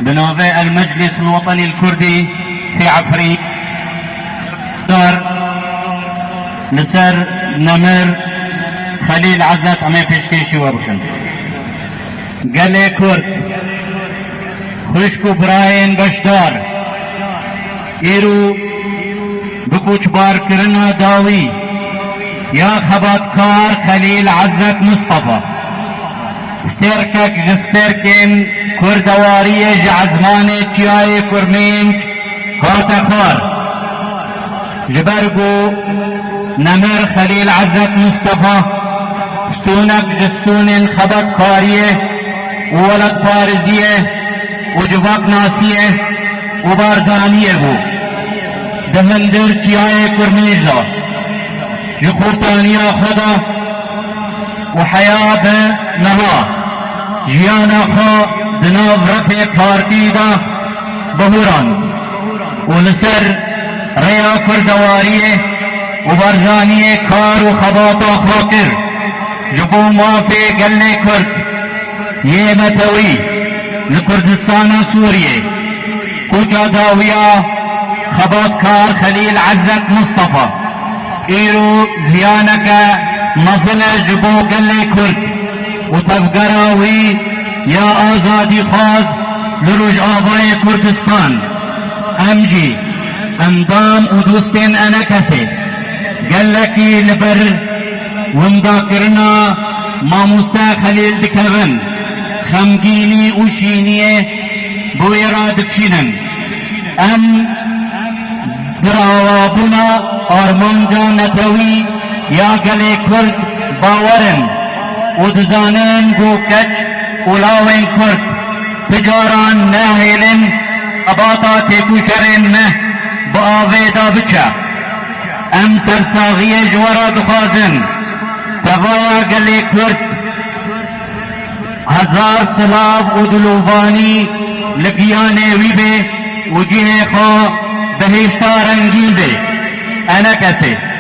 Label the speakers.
Speaker 1: بنوفي المجلس الوطني الكردي في عفريت دار لسر نمر خليل عزت عمي پیشکشی وبکن گله کرد خوشکو براین بشدار ایرو بکوچ بار کرنا داوی یا خباتکار خلیل عزت مصطفى استركك جستركن كردواري جعزماني تشاي كرمينك هاتخار جبرقو نمر خليل عزت مصطفى ستونك جستون خبط كاريه وولد بارزيه وجفاك ناسيه وبارزانيه بو دهندر تشاي كرميجا جخورتانيا خدا وحياة نها جيانا خا دناف رفع پارتی دا بهوران ولسر ریا کردواریه و برزانیه کار و خباتا خاطر جبو مافی گلنے کرد یہ متوی لکردستان سوریه کوچا داویا خبات کار خلیل عزت مصطفى ایرو زیانکا مصل جبو گلے کرد و تفگراوی یا آزادی خواز لروج آبای کردستان امجی اندام و دوستین انا کسی گلکی لبر وندا کرنا ماموستا خلیل دکبن خمگینی و شینیه بوی را دکشینن ام براوابونا آرمانجا نتوی یا گلی کرد باورن و دزانن گو کچ اولاوین کرد تجاران نهیلن اباتا تکوشرن نه با آویدا بچه ام سرساغی جورا دخوازن تغایا گلی کرد هزار سلاف و دلوفانی لگیانه وی بے و جه خوا بهشتا رنگین بے انا کسی